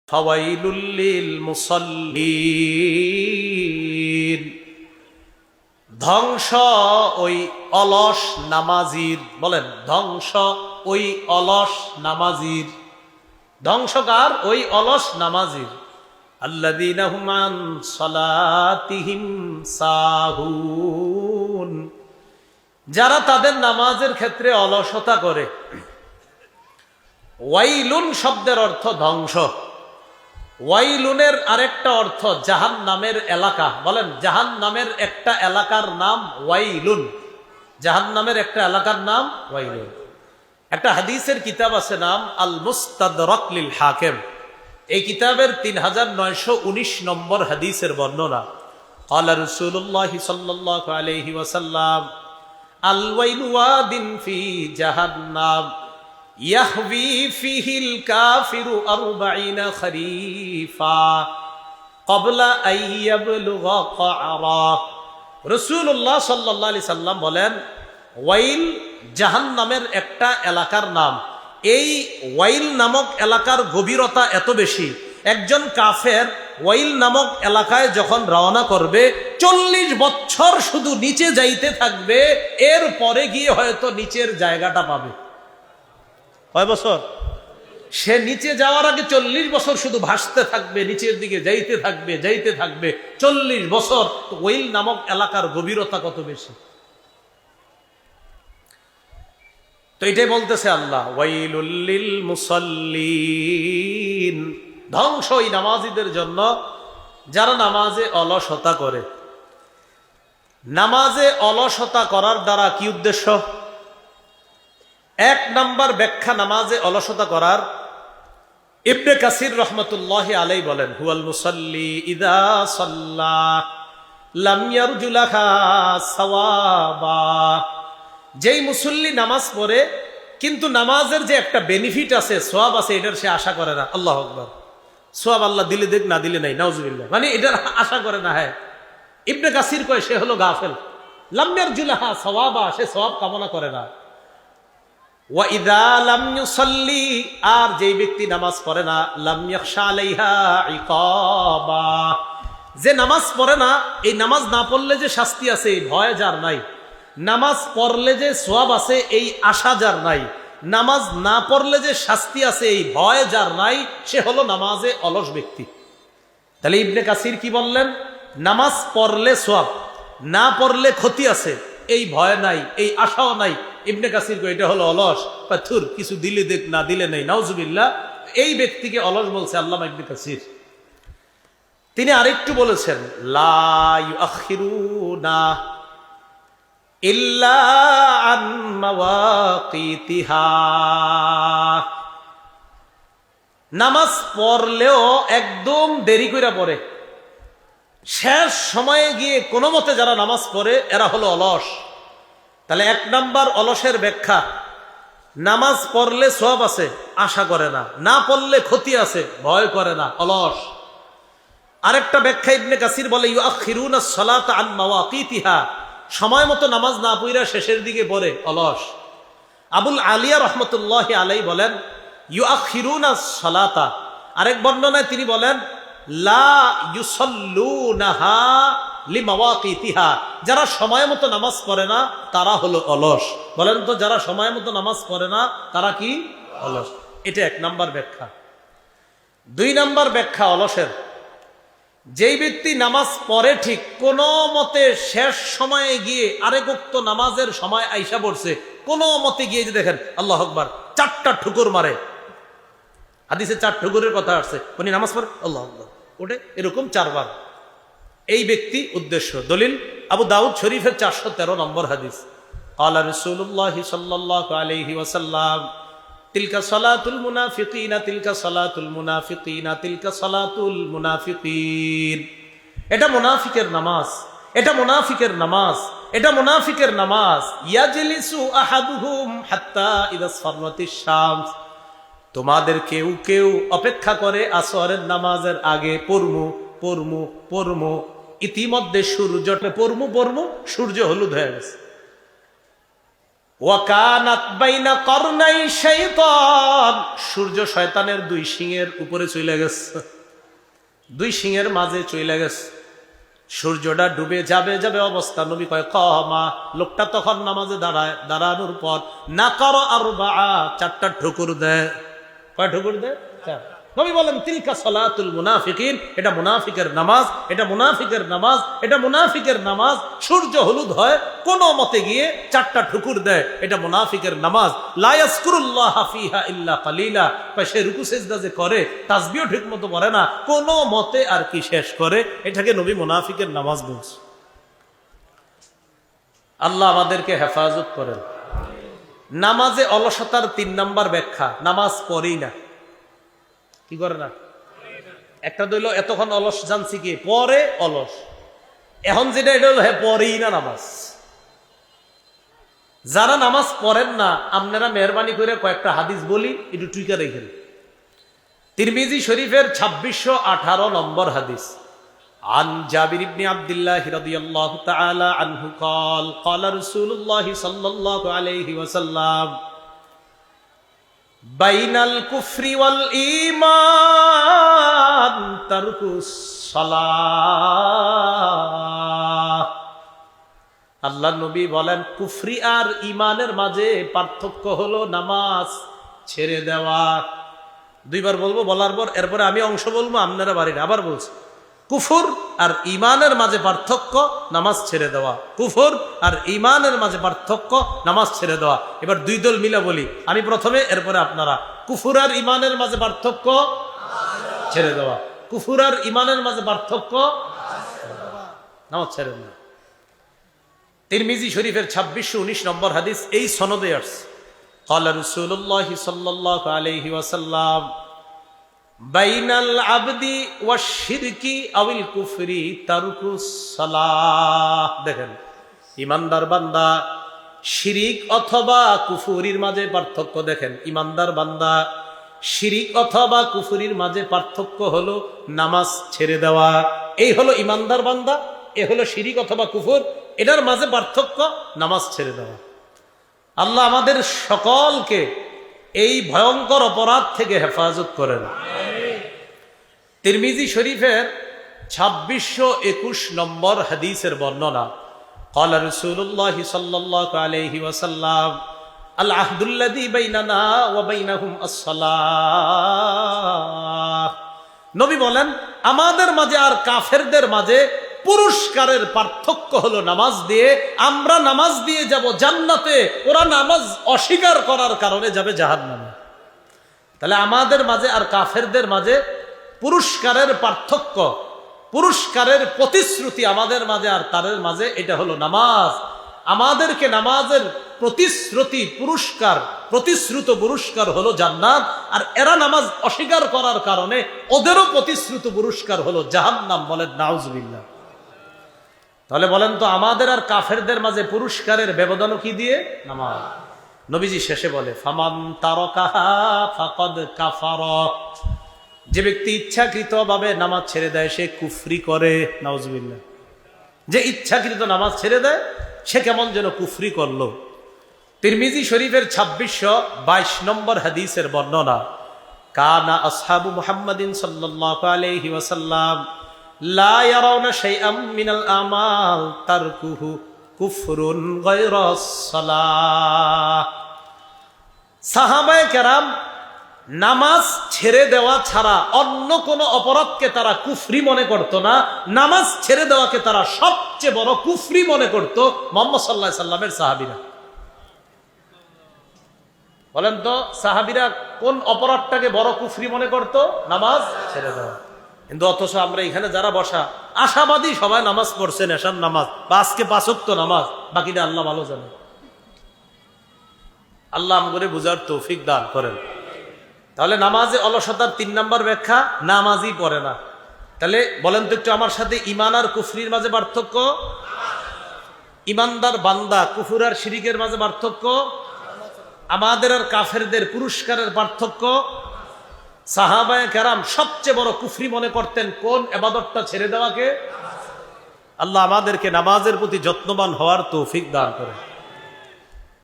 ফাওয়াইলুল লিল মুসাল্লিন, ধ্বংস ওই অলস নামাজির। বলেন, ধ্বংস ওই অলস নামাজির। ধ্বংসকার ওই অলস নামাজির। আল্লাযীনা হুম আন সালাতিহিম সাহুন, যারা তাদের নামাজের ক্ষেত্রে অলসতা করে। ওয়াইলুন শব্দের অর্থ ধ্বংস। ওয়াইলুনের আরেকটা অর্থ জাহান্নামের এলাকা। বলেন, জাহান্নামের একটা এলাকার নাম ওয়াইলুন। জাহান্নামের একটা এলাকার নাম ওয়াইলুন। একটা হাদিসের কিতাব আছে, নাম আল মুস্তাদরাক লিল হাকিম। এই কিতাবের 3919 নম্বর হাদিসের বর্ণনা। ক্বালা রাসূলুল্লাহ সাল্লাল্লাহু আলাইহি ওয়াসাল্লাম, আল ওয়াইলু ওয়াদিন ফি জাহান্নাম ইয়াহবি ফিহিল কাফিরু 40 খরিফা ক্বাবলা আন ইয়াবলুগা ক্বারা। রাসূলুল্লাহ সাল্লাল্লাহু আলাইহি সাল্লাম বলেন, ওয়াইল জাহান্নামের একটা এলাকার নাম। এই ওয়াইল নামক এলাকার গভীরতা এত বেশি, একজন কাফের ওয়াইল নামক এলাকায় যখন রওনা করবে 40 বছর শুধু নিচে যাইতে থাকবে, এর পরে গিয়ে হয়তো নিচের জায়গাটা পাবে। কয় বছর? সে নিচে যাওয়ার আগে 40 বছর শুধু ভাসতে থাকবে, নিচের দিকে যাইতে থাকবে, যাইতে থাকবে 40 বছর। তো ওয়াইল নামক এলাকার গভীরতা কত বেশি। তো এটাই বলতেছে আল্লাহ, ওয়াইলুল লিল মুসাল্লিন, ধ্বংস ওই নামাজীদের জন্য যারা নামাজে অলসতা করে। নামাজে অলসতা করার দ্বারা কি উদ্দেশ্য? এক নাম্বার ব্যাখ্যা নামাজে অলসতা করার, ইবনে কাসির রহমতুল্লাহি আলাইহি বলেন, হুয়াল মুসাল্লি ইযা সাল্লা লাম ইয়ারজু লাহা সাওয়াবা। যেই মুসল্লি নামাজ পড়ে কিন্তু নামাজের যে একটা বেনিফিট আছে, সওয়াব আছে, এটার সে আশা করে না। আল্লাহু আকবার। সওয়াব আল্লাহ দিলে দেখ, না দিলে নাই, নাউজুবিল্লাহ। মানে এটার আশা করে না। হ্যাঁ, ইবনে কাসির কয় সে হলো গাফেল। লাম ইয়ারজু লাহা সাওয়াবা, সে সওয়াব কামনা করে না। ওয়া ইযা লাম ইউসাল্লি, আর যেই ব্যক্তি নামাজ পড়ে না, লাম ইয়াখশা আলাইহা ইকাবা, যে নামাজ পড়ে না, এই নামাজ না পড়লে যে শাস্তি আছে এই ভয় যার নাই, নামাজ পড়লে যে সওয়াব আছে এই আশা যার নাই, নামাজ না পড়লে যে শাস্তি আছে এই ভয় যার নাই, সে হলো নামাজে অলস ব্যক্তি। তাহলে ইবনে কাসির কি বললেন? নামাজ পড়লে সওয়াব, না পড়লে ক্ষতি আছে, এই ভয় নাই, এই আশাও নাই। ইবনে কাসির কো এটা হলো অলস। পাথুর, কিছু দিলে দেখ, না দিলে নেই, নাউজুবিল্লাহ। এই ব্যক্তিকে অলস বলছে আল্লামা ইবনে কাসির। তিনি আরেকটু বলেছেন, লা ইউআখিরুনা ইল্লা আন মাওয়াকিতিহা, নামাজ পড়লেও একদম দেরি করে পড়ে, শেষ সময়ে গিয়ে কোনো মতে যারা নামাজ পড়ে এরা হলো অলস। তাহলে এক নাম্বার অলসের ব্যাখ্যা, নামাজ পড়লে সওয়াব আছে, আশা করে না, না পড়লে ক্ষতি আছে, ভয় করে না, অলস। আরেকটা ব্যাখ্যা ইবনে কাসির বলে, ইউআখিরুনা সালাতা আন মাওয়াকিতিহা, সময় মতো নামাজ না পড়া শেষের দিকে পড়ে, অলস। আবুল আলিয়া রহমতুল্লাহি আলাইহি বলেন, ইউআখিরুনা সালাতা, আরেক বর্ণনায় তিনি বলেন, লা ইউসাল্লুনাহা লিমাওয়াকিতিহা, যারা সময় মতো নামাজ পড়ে না তারা হলো অলস। বলেন তো, যারা সময় মতো নামাজ পড়ে না তারা কি? অলস। এটা এক নাম্বার ব্যাখ্যা। দুই নাম্বার ব্যাখ্যা অলসের, যেই ব্যক্তি নামাজ পড়ে ঠিক, কোন মতে শেষ সময়ে গিয়ে আরেক উক্ত নামাজের সময় আইসা পড়ছে, কোন মতে গিয়ে যে দেখেন আল্লাহু আকবার 4টা ঠুকুর মারে, হাদিসে 4 ঠুকুরের কথা আসছে, উনি নামাজ পড়ে আল্লাহু আকবার ওঠে এরকম 4 বার, এই ব্যক্তি উদ্দেশ্য। দলিল আবু দাউদ শরীফের 413 নম্বর হাদিস। ক্বালা রাসূলুল্লাহ সাল্লাল্লাহু আলাইহি ওয়াসাল্লাম, তিলকা সালাতুল মুনাফিকিনা, তিলকা সালাতুল মুনাফিকিনা, তিলকা সালাতুল মুনাফিকিন। এটা মুনাফিকের নামাজ, এটা মুনাফিকের নামাজ, এটা মুনাফিকের নামাজ। ইয়াজলিসু আহাদুহুম হাত্তা ইযা সাররাতিশ শামস, তোমাদের কেউ কেউ অপেক্ষা করে আসরের নামাজের আগে, পড়মু পড়মু পড়মু, ইতিমধ্যে সূর্যটা পড়মু পড়মু, সূর্য হলুদ হয়ে গেছে। ওয়াকানাত বাইনা করনাই শাইতান, সূর্য শয়তানের দুই শিঙের উপরে চলে গেছে, দুই শিঙের মাঝে চলে গেছে। সূর্যটা ডুবে যাবে যাবে অবস্থা, নবী কয় কমা, লোকটা তখন নামাজে দাঁড়ায়, দাঁড়ানোর পর না করো আরবা, চারটা ঠুকুর দেয়। কয় ঠুকুর দেয়? চার। নবী বলেন তিলকা সালাতুল মুনাফিকিন, এটা মুনাফিকের নামাজ, এটা মুনাফিকের নামাজ, এটা মুনাফিকের নামাজ। সূর্য হলুদ হয়, কোন মতে গিয়ে চারটা ঠুকুর দেয়, এটা মুনাফিকের নামাজ। লা ইয়াজকুরুল্লাহ ফিহা ইল্লা কালিলা, সে রুকু সিজদা যে করে তাসবিহও ঠিক মতো পড়ে না, কোন মতে আর কি শেষ করে, এটাকে নবী মুনাফিকের নামাজ বলছে। আল্লাহ আমাদেরকে হেফাজত করেন। নামাজে অলসতার 3 নাম্বার ব্যাখ্যা, নামাজ পড়েই না। কি করে না? একটা দইল এতক্ষণ অলস জানছি কি পরে অলস, এখন যেটা এটা হলো হ্যাঁ পরেই না নামাজ। যারা নামাজ পড়েন না আপনারা মেহরবানি করে কয়েকটা হাদিস বলি, একটু টুইকা রেখেন। তিরমিজি শরীফের 2618 নম্বর হাদিস, আন জাবির ইবনে আব্দুল্লাহ রাদিয়াল্লাহু তাআলা আনহু قال قال رسول الله صلى الله عليه وسلم বাইনাল কুফরি ওয়াল ঈমান তারকুস সালাহ। আল্লাহ নবী বলেন কুফরি আর ঈমানের মাঝে পার্থক্য হলো নামাজ ছেড়ে দেওয়া। দুইবার বলবো, বলার পর এরপরে আমি অংশ বলবো, আপনারা বাড়ির আবার বলছি। কুফর আর ঈমানের মাঝে পার্থক্য, নামাজ ছেড়ে দেওয়া। কুফর আর ঈমানের মাঝে পার্থক্য, নামাজ ছেড়ে দেওয়া। এবার দুই দল মিলে বলি, আমি প্রথমে, এরপরে আপনারা। কুফর আর ঈমানের মাঝে পার্থক্য, ছেড়ে দেওয়া। কুফর আর ঈমানের মাঝে পার্থক্য, নামাজ ছেড়ে দেওয়া। তিরমিজি শরীফের 2619 নম্বর হাদিস, এই সনদে আসছে, ক্বালা রাসূলুল্লাহ সাল্লাল্লাহু আলাইহি ওয়াসাল্লাম বাইনাল আবদি ওয়াশ শিরকি আওয়াল কুফরি তারকুস সালাহ। দেখেন, ইমানদার বান্দা শিরিক অথবা কুফরির মাঝে পার্থক্য দেখেন। ইমানদার বান্দা শিরিক অথবা কুফরির মাঝে পার্থক্য হলো নামাজ ছেড়ে দেওয়া। এই হলো ইমানদার বান্দা, এ হলো শিরিক অথবা কুফর, এটার মাঝে পার্থক্য নামাজ ছেড়ে দেওয়া। আল্লাহ আমাদের সকলকে এই ভয়ঙ্কর অপরাধ থেকে হেফাজত করেন। তিরমিজি শরীফের 2621 নম্বর হাদিসের বর্ণনা, ক্বালা রাসূলুল্লাহ সাল্লাল্লাহু আলাইহি ওয়াসাল্লাম আল আহদুল্লাযী বাইনানা ওয়া বাইনাহুম আস-সালাহ। নবী বলেন আমাদের মাঝে আর কাফেরদের মাঝে পুরস্কারের পার্থক্য হলো নামাজ দিয়ে। আমরা নামাজ দিয়ে যাব জান্নাতে, ওরা নামাজ অস্বীকার করার কারণে যাবে জাহান্নামে। তাহলে আমাদের মাঝে আর কাফেরদের মাঝে পুরস্কারের পার্থক্য, পুরস্কারের প্রতিশ্রুতি আমাদের মাঝে আর তাদের মাঝে, এটা হলো নামাজ। আমাদেরকে নামাজের প্রতিশ্রুতি পুরস্কার, প্রতিশ্রুত পুরস্কার হলো জান্নাত, আর এরা নামাজ অস্বীকার করার কারণে ওদেরও প্রতিশ্রুত পুরস্কার হলো জাহান্নাম। বলেন নাউজুবিল্লাহ। তাহলে বলেন তো আমাদের আর কাফেরদের মাঝে পুরস্কারের ব্যবধান কি দিয়ে? নামাজ। নবীজি শেষে বলে ফামান তারাকাহা ফাকাদ কাফারা, যে ব্যক্তি ইচ্ছাকৃতভাবে নামাজ ছেড়ে দেয় সে কুফরি করে। নাউজুবিল্লাহ। যে ইচ্ছাকৃত নামাজ ছেড়ে দেয় সে কেমন যেন কুফরি করলো। তিরমিজি শরীফের 2622 নম্বর হাদিসের বর্ণনা, কানা আসহাবু মুহাম্মাদিন সাল্লাল্লাহু আলাইহি ওয়াসাল্লাম লা ইয়ারাউনা শাইআম মিনাল আমাল তারকুহু কুফরুন গায়রাস সালাহ। সাহাবায়ে কেরাম নামাজ ছেড়ে দেওয়া ছাড়া অন্য কোন অপরাধকে তারা কুফরি মনে করত না, নামাজ ছেড়ে দেওয়াকে তারা সবচেয়ে বড় কুফরি মনে করত মুহাম্মদ সাল্লাল্লাহু আলাইহি সাল্লামের সাহাবীরা। বলেন তো সাহাবীরা কোন অপরাধটাকে বড় কুফরি মনে করত? নামাজ ছেড়ে দেওয়া। কিন্তু অথচ আমরা এখানে যারা বসা আশাবাদী সবাই নামাজ পড়ছেন, এশার নামাজ বা আজকে 5 ওয়াক্ত নামাজ, বাকিটা আল্লাহ ভালো জানে। আল্লাহ আমগরে বুঝার তৌফিক দান করেন। তাহলে নামাজে অলসতার 3 নাম্বার ব্যাখ্যা, নামাজই পড়ে না। তাহলে বলেন তো একটু আমার সাথে, ইমান আর কুফরির মাঝে পার্থক্য? ইমানদার বান্দা কুফর আর শিরিকের মাঝে পার্থক্য? আমাদের আর কাফেরদের পুরস্কারের পার্থক্য? সাহাবায়ে কেরাম সবচেয়ে বড় কুফরি মনে করতেন কোন ইবাদতটা ছেড়ে দেওয়াকে? আল্লাহ আমাদেরকে নামাজের প্রতি যত্নবান হওয়ার তৌফিক দান করেন।